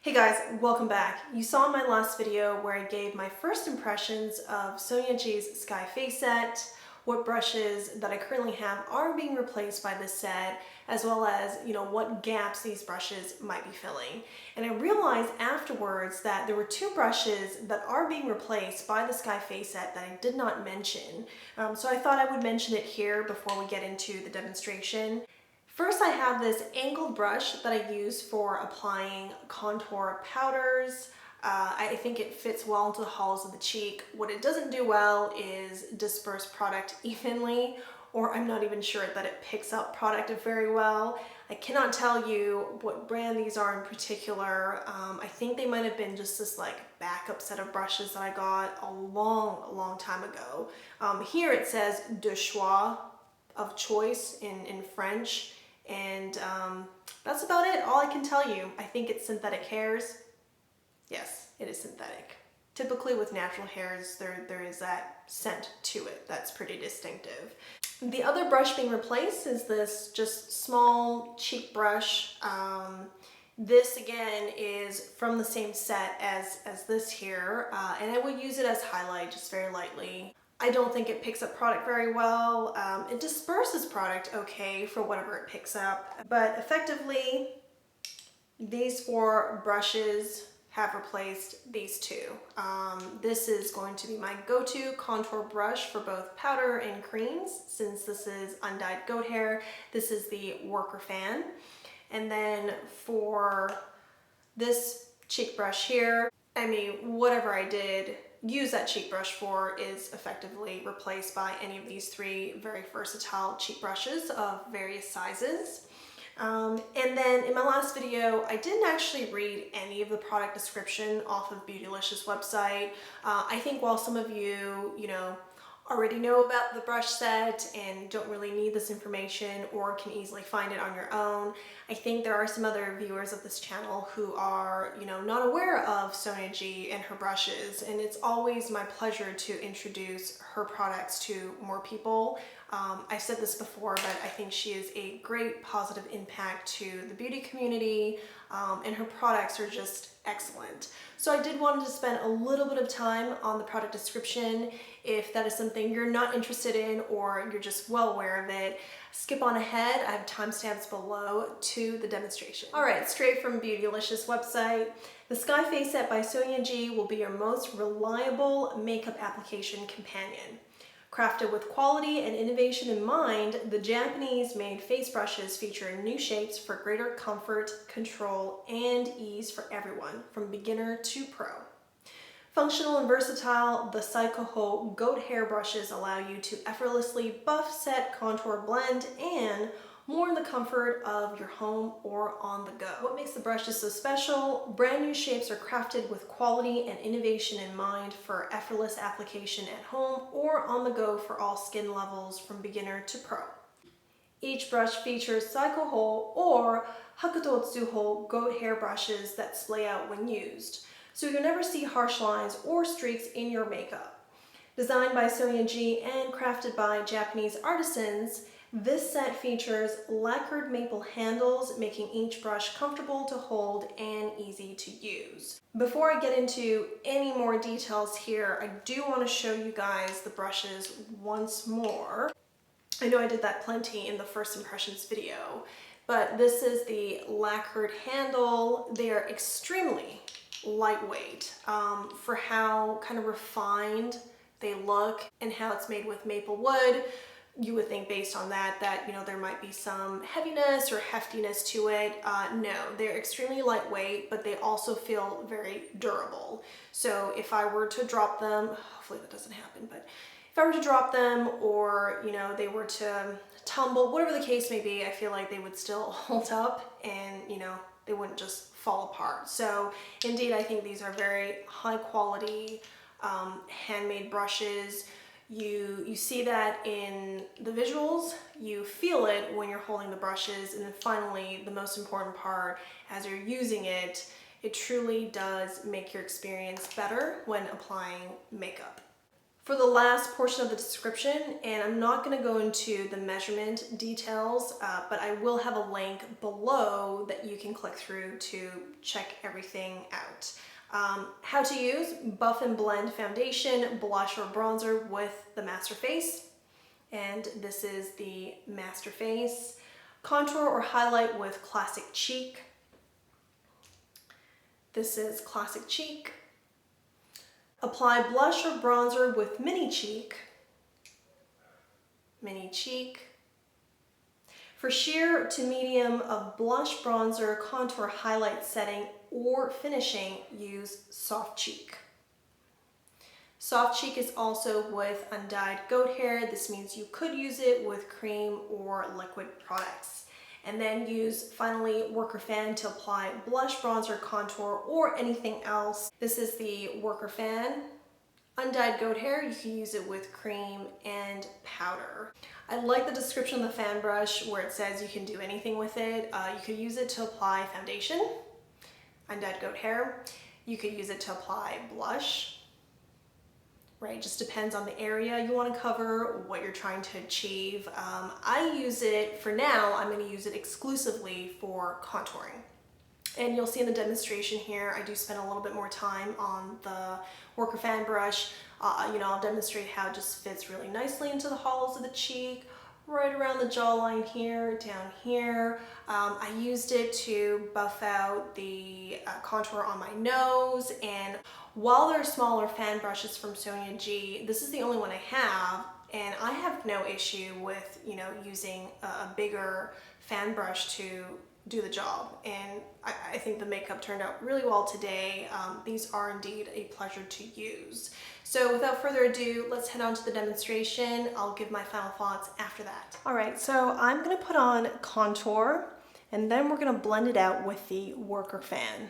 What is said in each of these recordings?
Hey guys, welcome back. You saw in my last video where I gave my first impressions of Sonia G's Sky Face set, what brushes that I currently have are being replaced by this set, as well as, what gaps these brushes might be filling. And I realized afterwards that there were two brushes that are being replaced by the Sky Face set that I did not mention. So I thought I would mention it here before we get into the demonstration. First, I have this angled brush that I use for applying contour powders. I think it fits well into the hollows of the cheek. What it doesn't do well is disperse product evenly, or I'm not even sure that it picks up product very well. I cannot tell you what brand these are in particular. I think they might have been just this backup set of brushes that I got a long time ago. Here it says de choix, of choice in French. And that's about it, all I can tell you. I think it's synthetic hairs. Yes, it is synthetic. Typically with natural hairs, there is that scent to it that's pretty distinctive. The other brush being replaced is this just small cheek brush. This again is from the same set as this here, and I would use it as highlight just very lightly. I don't think it picks up product very well. It disperses product okay for whatever it picks up, but effectively these four brushes have replaced these two. This is going to be my go-to contour brush for both powder and creams. Since this is undyed goat hair, this is the Worker Fan. And then for this cheek brush here, I mean, whatever I did use that cheek brush for is effectively replaced by any of these three very versatile cheek brushes of various sizes. And then in my last video, I didn't actually read any of the product description off of Beautylicious website. I think while some of you, already know about the brush set and don't really need this information or can easily find it on your own, I think there are some other viewers of this channel who are, not aware of Sonia G and her brushes, and it's always my pleasure to introduce her products to more people. I've said this before, but I think she is a great positive impact to the beauty community, and her products are just excellent. So I did want to spend a little bit of time on the product description. If that is something you're not interested in or you're just well aware of it, skip on ahead. I have timestamps below to the demonstration. All right, straight from Beautylicious website. The Sky Face set by Sonia G will be your most reliable makeup application companion. Crafted with quality and innovation in mind, the Japanese-made face brushes feature new shapes for greater comfort, control, and ease for everyone, from beginner to pro. Functional and versatile, the Saikoho goat hair brushes allow you to effortlessly buff, set, contour, blend, and more in the comfort of your home or on the go. What makes the brushes so special? Brand new shapes are crafted with quality and innovation in mind for effortless application at home or on the go for all skin levels from beginner to pro. Each brush features Saikoho or Hakutotsuho goat hair brushes that splay out when used, so you'll never see harsh lines or streaks in your makeup. Designed by Sonia G and crafted by Japanese artisans, this set features lacquered maple handles, making each brush comfortable to hold and easy to use. Before I get into any more details here, I do want to show you guys the brushes once more. I know I did that plenty in the first impressions video, but this is the lacquered handle. They are extremely lightweight for how kind of refined they look and how it's made with maple wood. You would think based on that there might be some heaviness or heftiness to it. No, they're extremely lightweight, but they also feel very durable. So if I were to drop them, hopefully that doesn't happen, but if I were to drop them or, they were to tumble, whatever the case may be, I feel like they would still hold up and, they wouldn't just fall apart. So indeed, I think these are very high quality, handmade brushes. You see that in the visuals, you feel it when you're holding the brushes, and then finally, the most important part, as you're using it, it truly does make your experience better when applying makeup. For the last portion of the description, and I'm not going to go into the measurement details, but I will have a link below that you can click through to check everything out. How to use: buff and blend foundation, blush or bronzer with the Master Face. And this is the Master Face. Contour or highlight with Classic Cheek. This is Classic Cheek. Apply blush or bronzer with Mini Cheek. Mini Cheek. For sheer to medium of blush, bronzer, contour, highlight setting, or finishing, use Soft Cheek. Soft Cheek is also with undyed goat hair. This means you could use it with cream or liquid products. And then use, finally, Worker Fan to apply blush, bronzer, contour, or anything else. This is the Worker Fan. Undyed goat hair, you can use it with cream and powder. I like the description of the fan brush where it says you can do anything with it. You could use it to apply foundation, undyed goat hair. You could use it to apply blush. Right, just depends on the area you want to cover, what you're trying to achieve. I use it, for now, I'm going to use it exclusively for contouring. And you'll see in the demonstration here, I do spend a little bit more time on the Worker Fan brush. I'll demonstrate how it just fits really nicely into the hollows of the cheek, right around the jawline here, down here. I used it to buff out the contour on my nose, and while there are smaller fan brushes from Sonia G, this is the only one I have, and I have no issue with, using a bigger fan brush to do the job. And I think the makeup turned out really well today. These are indeed a pleasure to use. So without further ado, let's head on to the demonstration. I'll give my final thoughts after that. All right, so I'm gonna put on contour, and then we're gonna blend it out with the Worker Fan.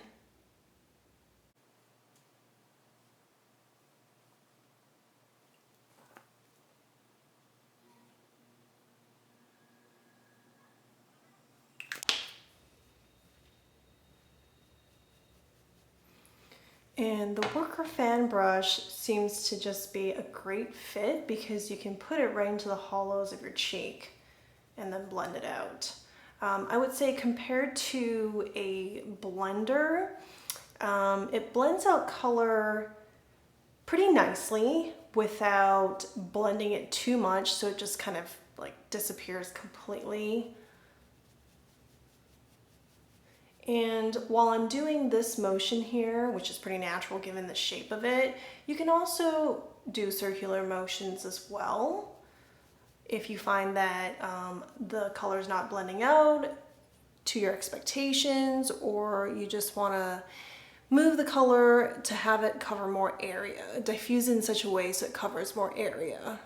And the Worker Fan brush seems to just be a great fit because you can put it right into the hollows of your cheek and then blend it out. I would say compared to a blender, it blends out color pretty nicely without blending it too much, so it just kind of like disappears completely. And while I'm doing this motion here, which is pretty natural given the shape of it, you can also do circular motions as well. If you find that the color is not blending out to your expectations, or you just want to move the color to have it cover more area, diffuse in such a way so it covers more area.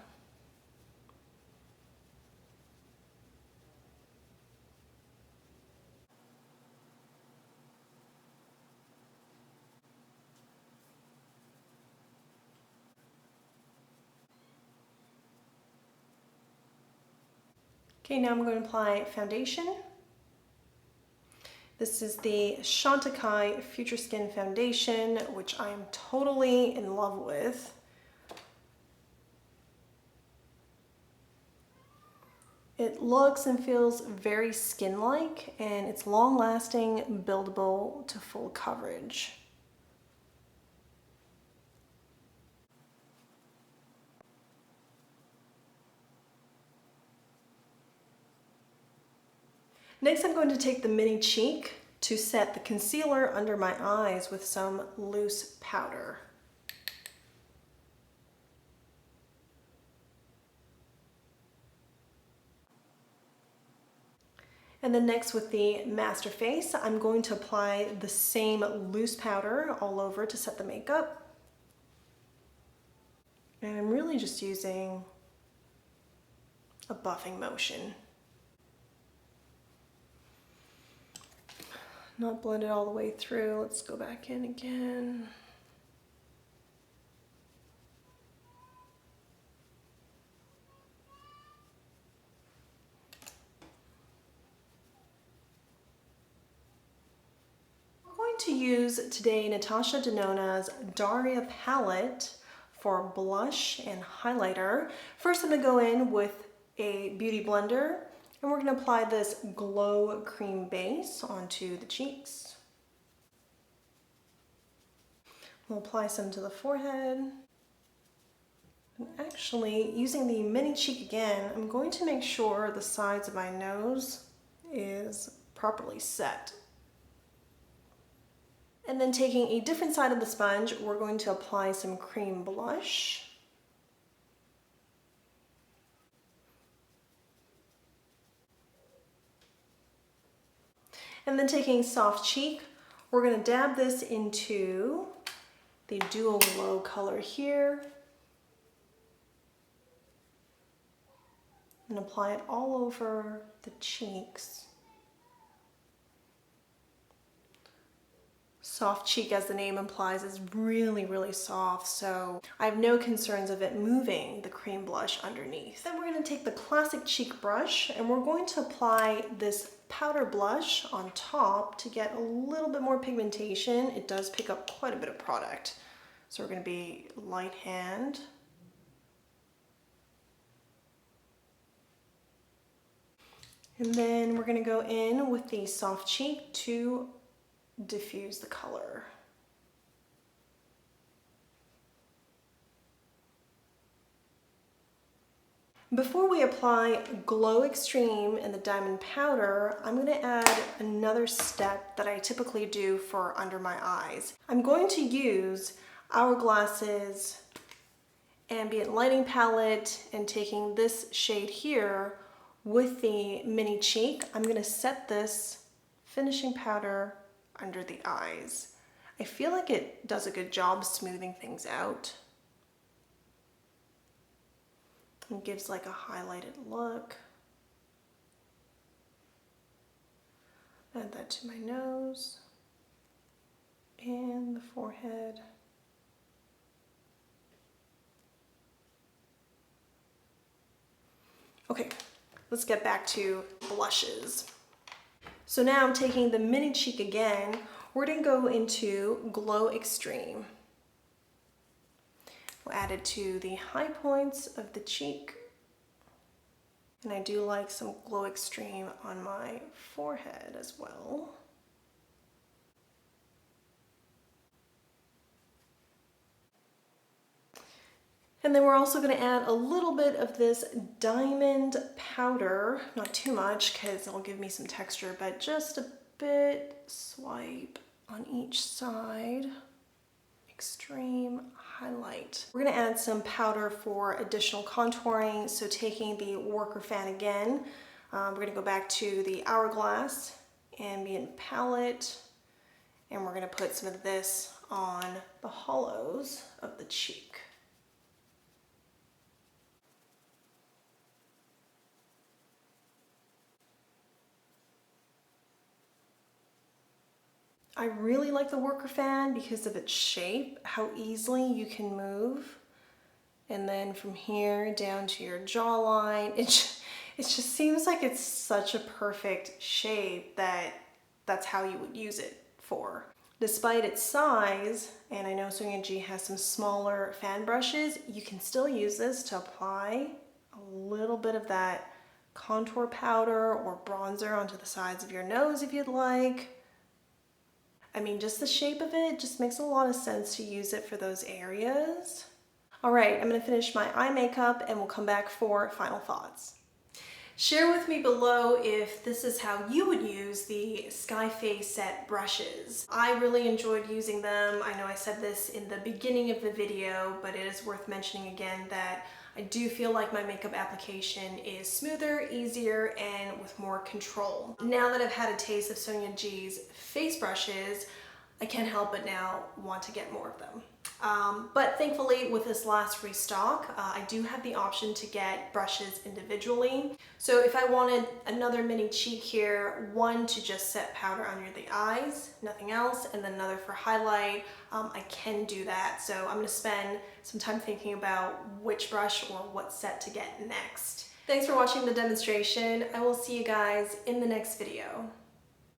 Okay, now I'm going to apply foundation. This is the Chantecaille Future Skin Foundation, which I am totally in love with. It looks and feels very skin-like, and it's long-lasting, buildable to full coverage. Next, I'm going to take the Mini Cheek to set the concealer under my eyes with some loose powder. And then next with the Master Face, I'm going to apply the same loose powder all over to set the makeup. And I'm really just using a buffing motion. Not blended all the way through. Let's go back in again. We're going to use today Natasha Denona's Darya palette for blush and highlighter. First, I'm gonna go in with a beauty blender, and we're gonna apply this glow cream base onto the cheeks. We'll apply some to the forehead. And actually, using the mini cheek again, I'm going to make sure the sides of my nose is properly set. And then taking a different side of the sponge, we're going to apply some cream blush. And then taking soft cheek, we're going to dab this into the dual glow color here and apply it all over the cheeks. Soft cheek, as the name implies, is really, really soft, so I have no concerns of it moving the cream blush underneath. Then we're going to take the classic cheek brush and we're going to apply this powder blush on top to get a little bit more pigmentation. It does pick up quite a bit of product. So we're going to be light hand. And then we're going to go in with the soft cheek to diffuse the color. Before we apply Glow Extreme and the diamond powder, I'm going to add another step that I typically do for under my eyes. I'm going to use Hourglass's ambient lighting palette and taking this shade here with the mini cheek, I'm going to set this finishing powder under the eyes. I feel like it does a good job smoothing things out. It gives like a highlighted look. Add that to my nose and the forehead. Okay, let's get back to blushes. So now I'm taking the mini cheek again. We're going to go into Glow Extreme. We'll add it to the high points of the cheek. And I do like some Glow Extreme on my forehead as well. And then we're also going to add a little bit of this diamond powder, not too much because it'll give me some texture, but just a bit, swipe on each side. Extreme highlight. We're going to add some powder for additional contouring, so taking the worker fan again, we're going to go back to the Hourglass ambient palette, and we're going to put some of this on the hollows of the cheek. I really like the worker fan because of its shape, how easily you can move. And then from here down to your jawline, it just seems like it's such a perfect shape that that's how you would use it for. Despite its size, and I know Sonia G has some smaller fan brushes, you can still use this to apply a little bit of that contour powder or bronzer onto the sides of your nose if you'd like. I mean, just the shape of it just makes a lot of sense to use it for those areas. All right, I'm gonna finish my eye makeup and we'll come back for final thoughts. Share with me below if this is how you would use the Skyface set brushes. I really enjoyed using them. I know I said this in the beginning of the video, but it is worth mentioning again that I do feel like my makeup application is smoother, easier, and with more control. Now that I've had a taste of Sonia G's face brushes, I can't help but now want to get more of them. But thankfully with this last restock, I do have the option to get brushes individually. So if I wanted another mini cheek here, one to just set powder under the eyes, nothing else, and then another for highlight, I can do that. So I'm gonna spend some time thinking about which brush or what set to get next. Thanks for watching the demonstration. I will see you guys in the next video.